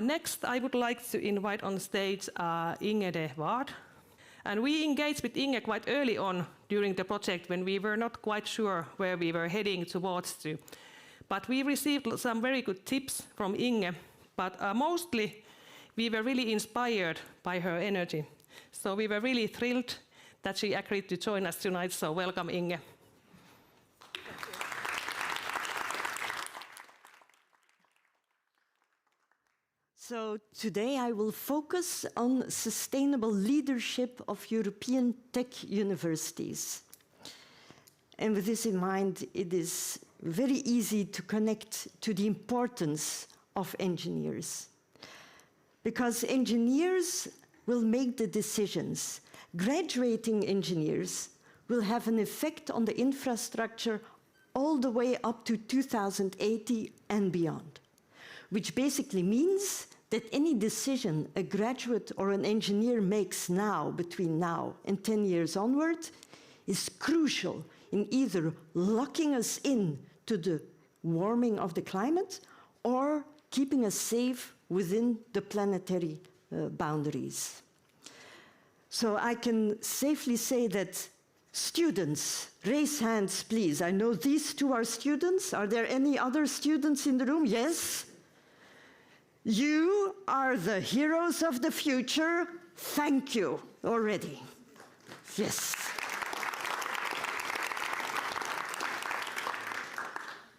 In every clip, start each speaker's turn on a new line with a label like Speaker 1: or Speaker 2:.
Speaker 1: Next, I would like to invite on stage Inge de Waard. And we engaged with Inge quite early on during the project when we were not quite sure where we were heading towards to. But we received some very good tips from Inge, but mostly we were really inspired by her energy. So we were really thrilled that she agreed to join us tonight, so welcome Inge.
Speaker 2: So today I will focus on sustainable leadership of European tech universities. And with this in mind, it is very easy to connect to the importance of engineers. Because engineers will make the decisions. Graduating engineers will have an effect on the infrastructure all the way up to 2080 and beyond, which basically means that any decision a graduate or an engineer makes now, between now and 10 years onward, is crucial in either locking us in to the warming of the climate or keeping us safe within the planetary boundaries. So I can safely say that students, raise hands please. I know these two are students. Are there any other students in the room? Yes? You are the heroes of the future. Thank you already. Yes.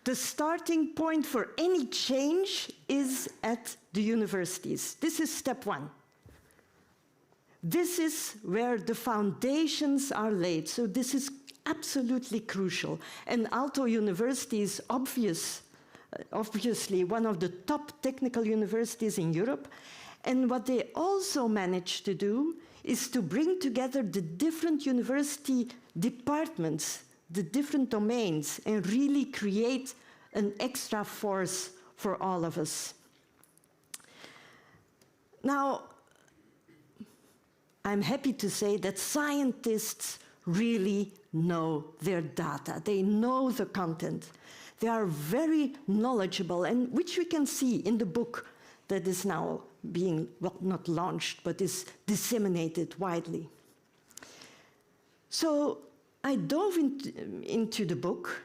Speaker 2: The starting point for any change is at the universities. This is step one. This is where the foundations are laid, so this is absolutely crucial. And Aalto University is obviously one of the top technical universities in Europe. And what they also managed to do is to bring together the different university departments, the different domains, and really create an extra force for all of us. Now, I'm happy to say that scientists really know their data. They know the content. They are very knowledgeable, and which we can see in the book that is now being, well, not launched, but is disseminated widely. So I dove into the book,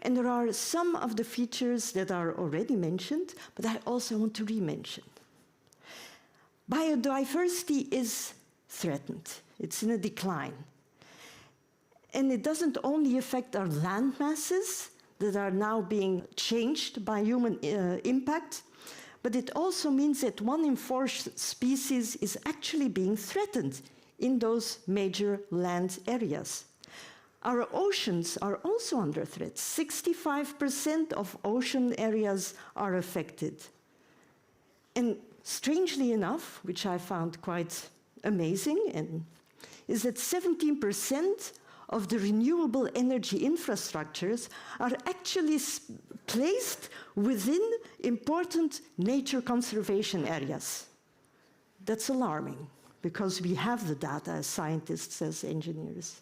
Speaker 2: and there are some of the features that are already mentioned, but I also want to re-mention. Biodiversity is threatened. It's in a decline. And it doesn't only affect our land masses that are now being changed by human impact, but it also means that 1 in 4 species is actually being threatened in those major land areas. Our oceans are also under threat. 65% of ocean areas are affected. And strangely enough, which I found quite amazing, is that 17% of the renewable energy infrastructures are actually placed within important nature conservation areas. That's alarming, because we have the data as scientists, as engineers.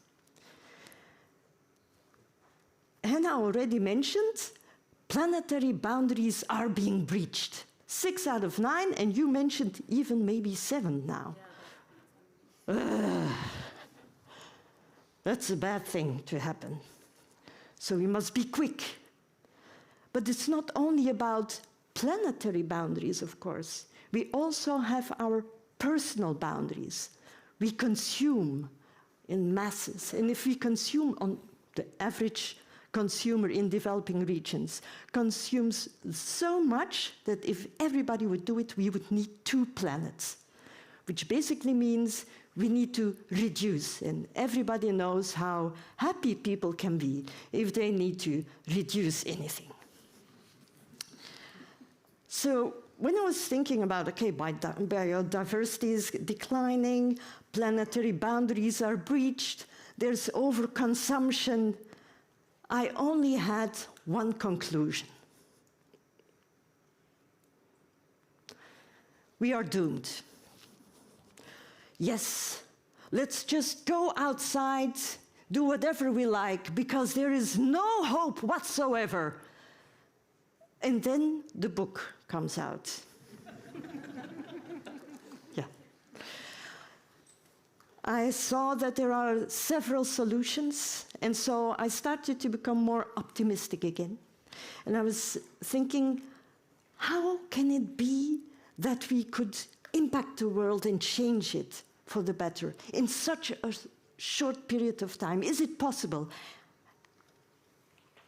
Speaker 2: Hannah already mentioned planetary boundaries are being breached. 6 out of 9, and you mentioned even maybe 7 now. That's a bad thing to happen. So we must be quick. But it's not only about planetary boundaries, of course. We also have our personal boundaries. We consume in masses. And if we consume, on the average consumer in developing regions consumes so much that if everybody would do it, we would need 2 planets, which basically means we need to reduce. And everybody knows how happy people can be if they need to reduce anything. So when I was thinking about, okay, biodiversity is declining, planetary boundaries are breached, there's overconsumption, I only had one conclusion. We are doomed. Yes, let's just go outside, do whatever we like, because there is no hope whatsoever. And then the book comes out. I saw that there are several solutions, and so I started to become more optimistic again. And I was thinking, how can it be that we could impact the world and change it for the better in such a short period of time? Is it possible?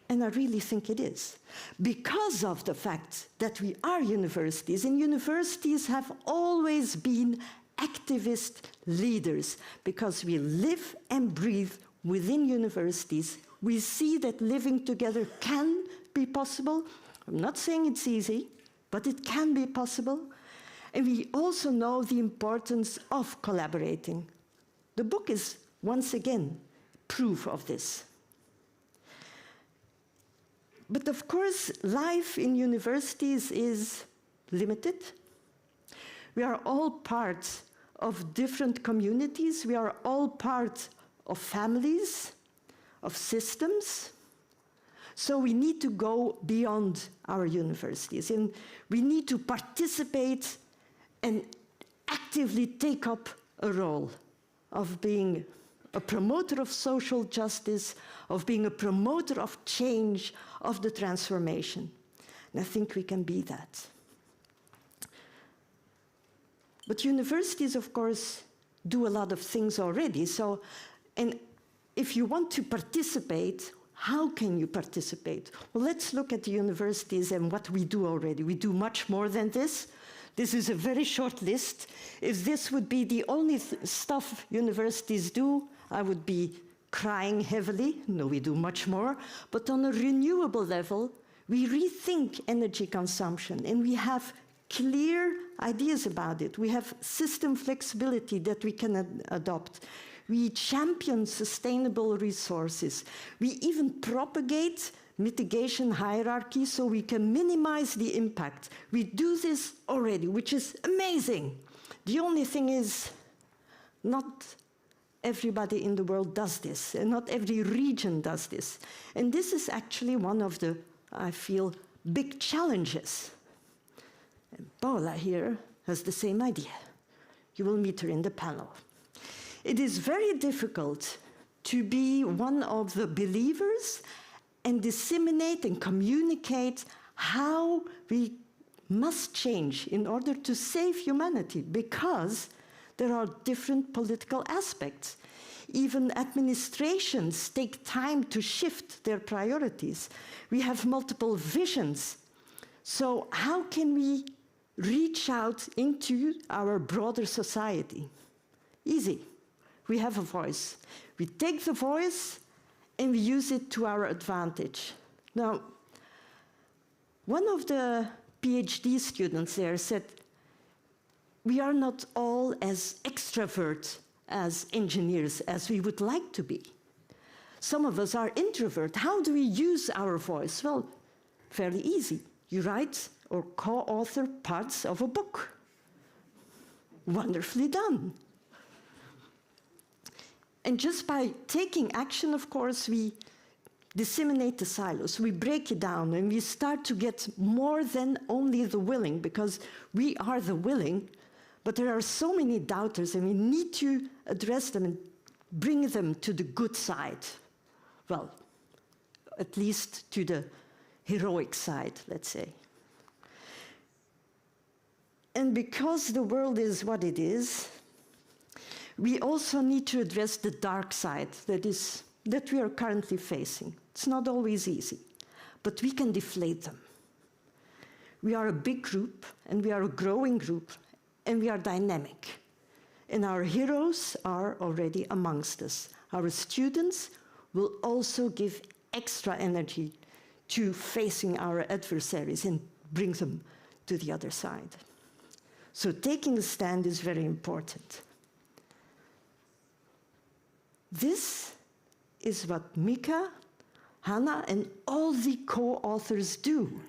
Speaker 2: And I really think it is, because of the fact that we are universities, and universities have always been activist leaders, because we live and breathe within universities. We see that living together can be possible. I'm not saying it's easy, but it can be possible. And we also know the importance of collaborating. The book is, once again, proof of this. But of course, life in universities is limited. We are all part of different communities. We are all part of families, of systems. So we need to go beyond our universities, and we need to participate and actively take up a role of being a promoter of social justice, of being a promoter of change, of the transformation. And I think we can be that. But universities, of course, do a lot of things already. So, and if you want to participate, how can you participate? Well, let's look at the universities and what we do already. We do much more than this. This is a very short list. If this would be the only stuff universities do, I would be crying heavily. No, we do much more. But on a renewable level, we rethink energy consumption, and we have clear ideas about it. We have system flexibility that we can adopt. We champion sustainable resources. We even propagate mitigation hierarchy so we can minimize the impact. We do this already, which is amazing. The only thing is, not everybody in the world does this, and not every region does this. And this is actually one of the, I feel, big challenges. And Paula here has the same idea. You will meet her in the panel. It is very difficult to be one of the believers and disseminate and communicate how we must change in order to save humanity, because there are different political aspects. Even administrations take time to shift their priorities. We have multiple visions. So how can we reach out into our broader society? Easy. We have a voice. We take the voice and we use it to our advantage. Now, one of the PhD students there said, we are not all as extrovert as engineers as we would like to be. Some of us are introvert. How do we use our voice? Well, fairly easy. You write or co-author parts of a book. Wonderfully done. And just by taking action, of course, we disseminate the silos. We break it down, and we start to get more than only the willing, because we are the willing, but there are so many doubters, and we need to address them and bring them to the good side. Well, at least to the heroic side, let's say. And because the world is what it is, we also need to address the dark side that we are currently facing. It's not always easy, but we can deflate them. We are a big group, and we are a growing group, and we are dynamic. And our heroes are already amongst us. Our students will also give extra energy to facing our adversaries and bring them to the other side. So taking a stand is very important. This is what Mika, Hannah, and all the co-authors do.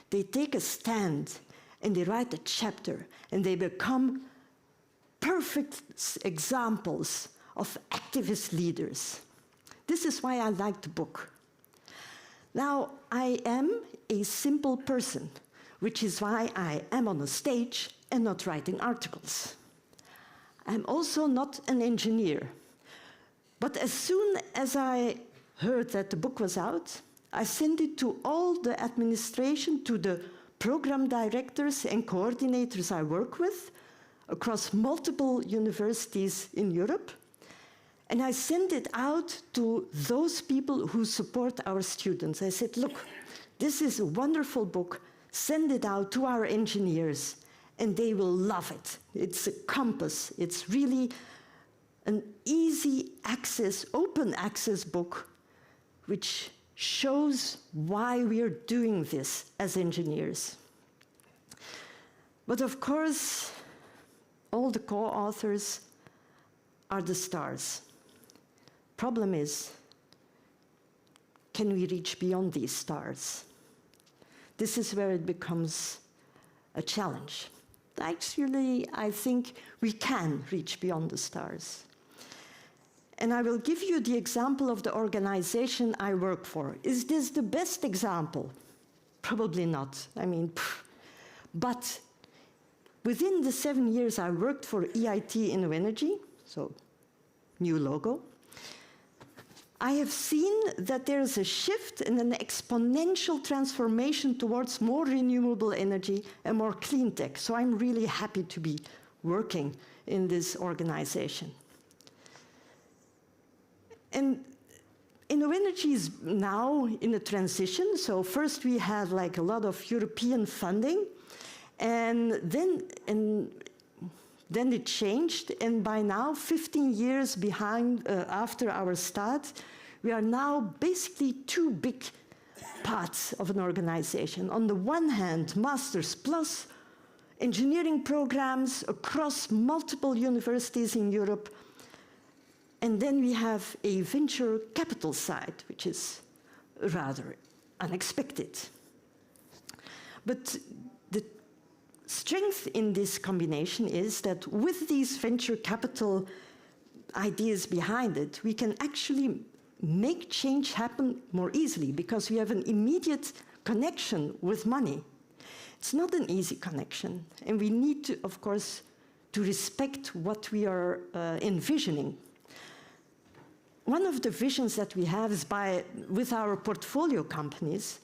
Speaker 2: They take a stand, and they write a chapter, and they become perfect examples of activist leaders. This is why I like the book. Now, I am a simple person, which is why I am on a stage and not writing articles. I'm also not an engineer. But as soon as I heard that the book was out, I sent it to all the administration, to the program directors and coordinators I work with across multiple universities in Europe. And I sent it out to those people who support our students. I said, look, this is a wonderful book. Send it out to our engineers, and they will love it. It's a compass. It's really an easy access, open access book, which shows why we are doing this as engineers. But of course, all the co-authors are the stars. Problem is, can we reach beyond these stars? This is where it becomes a challenge. Actually, I think we can reach beyond the stars. And I will give you the example of the organization I work for. Is this the best example? Probably not. I mean, but within the 7 years I worked for EIT InnoEnergy, so new logo, I have seen that there is a shift and an exponential transformation towards more renewable energy and more clean tech. So I'm really happy to be working in this organization. And InnoEnergy is now in a transition. So first we had like a lot of European funding, and then it changed, and by now, 15 years after our start, we are now basically two big parts of an organization. On the one hand, Masters Plus engineering programs across multiple universities in Europe, and then we have a venture capital side, which is rather unexpected. But the strength in this combination is that with these venture capital ideas behind it, we can actually make change happen more easily because we have an immediate connection with money. It's not an easy connection, and we need to, of course, to respect what we are envisioning. One of the visions that we have is with our portfolio companies,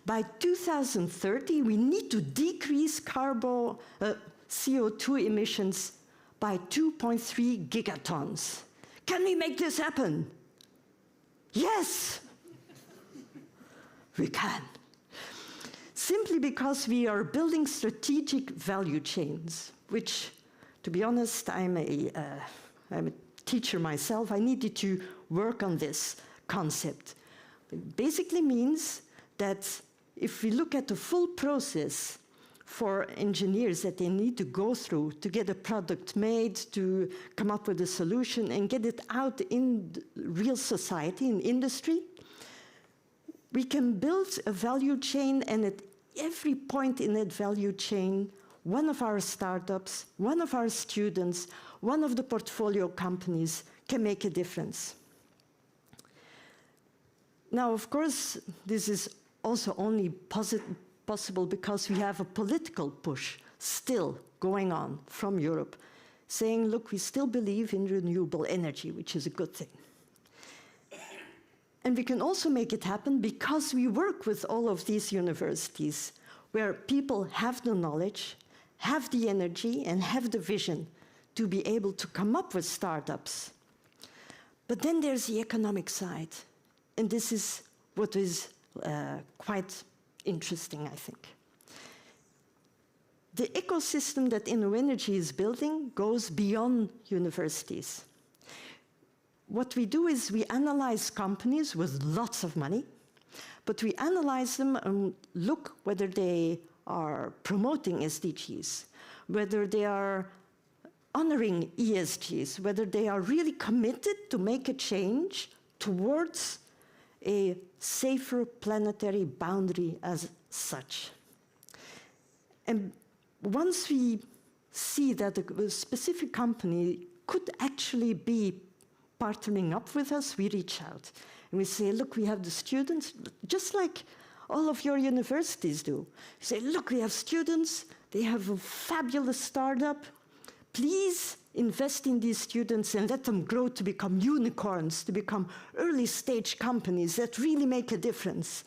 Speaker 2: by 2030, we need to decrease CO2 emissions by 2.3 gigatons. Can we make this happen? Yes, we can. Simply because we are building strategic value chains, which, to be honest, I'm a teacher myself. I needed to work on this concept. It basically means that if we look at the full process for engineers that they need to go through to get a product made, to come up with a solution and get it out in real society, in industry, we can build a value chain, and at every point in that value chain, one of our startups, one of our students, one of the portfolio companies can make a difference. Now, of course, this is also only possible because we have a political push still going on from Europe, saying, look, we still believe in renewable energy, which is a good thing. And we can also make it happen because we work with all of these universities where people have the knowledge, have the energy, and have the vision to be able to come up with startups. But then there's the economic side. And this is what is quite interesting, I think. The ecosystem that InnoEnergy is building goes beyond universities. What we do is we analyze companies with lots of money, but we analyze them and look whether they are promoting SDGs, whether they are honoring ESGs, whether they are really committed to make a change towards a safer planetary boundary as such. And once we see that a specific company could actually be partnering up with us, we reach out. And we say, look, we have the students, just like all of your universities do. You say, look, we have students, they have a fabulous startup, Please invest in these students and let them grow to become unicorns, to become early-stage companies that really make a difference.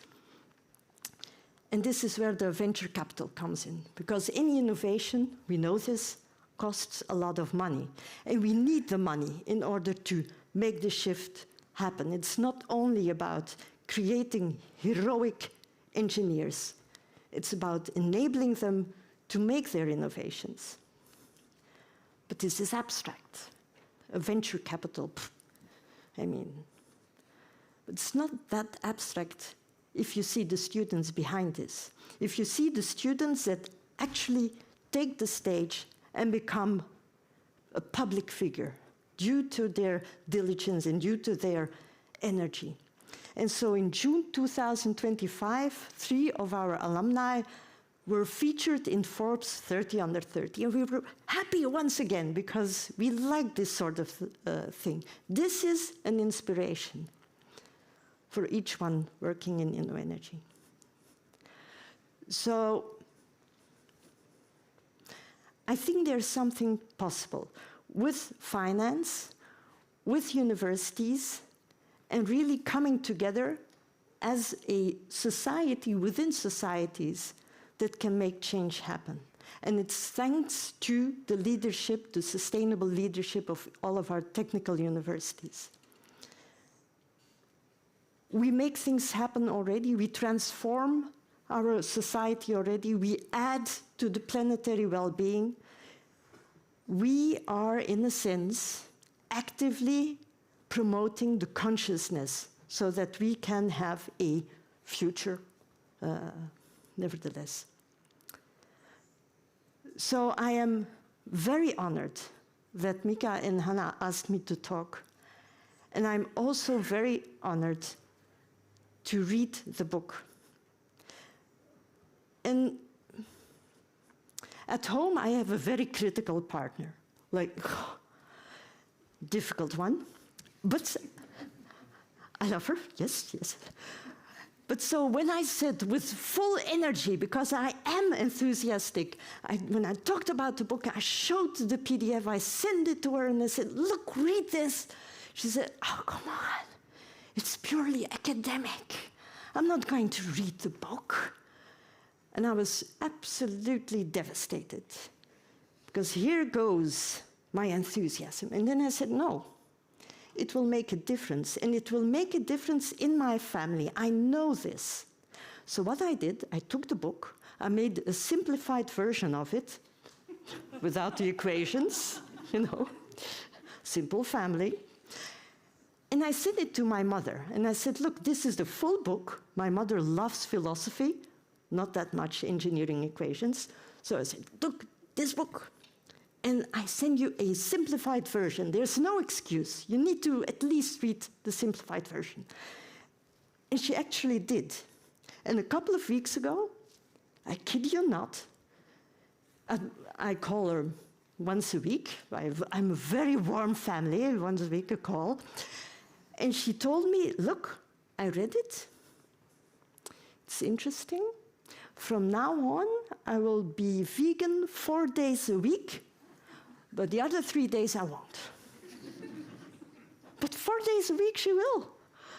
Speaker 2: And this is where the venture capital comes in, because any innovation, we know this, costs a lot of money. And we need the money in order to make the shift happen. It's not only about creating heroic engineers. It's about enabling them to make their innovations. But this is abstract. A venture capital, I mean, it's not that abstract if you see the students behind this. If you see the students that actually take the stage and become a public figure due to their diligence and due to their energy. And so in June 2025, 3 of our alumni were featured in Forbes 30 Under 30. And we were happy once again because we like this sort of thing. This is an inspiration for each one working in InnoEnergy. So I think there's something possible with finance, with universities, and really coming together as a society within societies that can make change happen. And it's thanks to the leadership, the sustainable leadership of all of our technical universities. We make things happen already. We transform our society already. We add to the planetary well-being. We are, in a sense, actively promoting the consciousness so that we can have a future, nevertheless. So I am very honored that Mika and Hannah asked me to talk. And I'm also very honored to read the book. And at home, I have a very critical partner, like, difficult one. But I love her, yes, yes. But so when I said with full energy, because I am enthusiastic, when I talked about the book, I showed the PDF, I sent it to her and I said, look, read this. She said, oh, come on, it's purely academic. I'm not going to read the book. And I was absolutely devastated, because here goes my enthusiasm. And then I said, no. It will make a difference, and it will make a difference in my family. I know this. So what I did, I took the book, I made a simplified version of it, without the equations, you know, simple family. And I sent it to my mother, and I said, look, this is the full book. My mother loves philosophy, not that much engineering equations. So I said, look, this book. And I send you a simplified version. There's no excuse. You need to at least read the simplified version. And she actually did. And a couple of weeks ago, I kid you not, I call her once a week. I'm a very warm family, once a week a call. And she told me, look, I read it. It's interesting. From now on, I will be vegan 4 days a week. But the other 3 days I won't. But 4 days a week she will.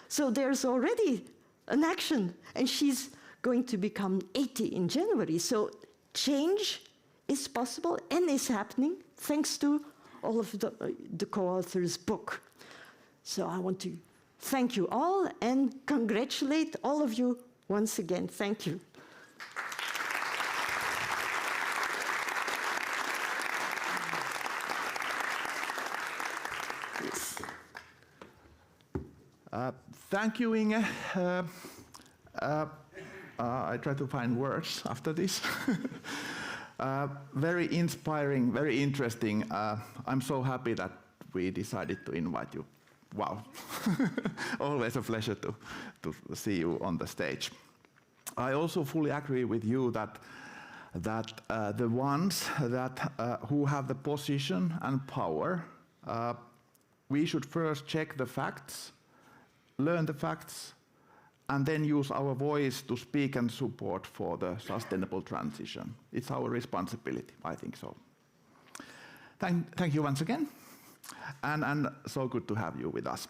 Speaker 2: So there's already an action, and she's going to become 80 in January. So change is possible and is happening thanks to all of the co-authors' book. So I want to thank you all and congratulate all of you once again. Thank you.
Speaker 3: Thank you, Inge. I try to find words after this. Very inspiring, very interesting. I'm so happy that we decided to invite you. Wow. Always a pleasure to see you on the stage. I also fully agree with you that the ones that who have the position and power, we should first check the facts, learn the facts, and then use our voice to speak and support for the sustainable transition. It's our responsibility, I think so. thank you once again, and so good to have you with us.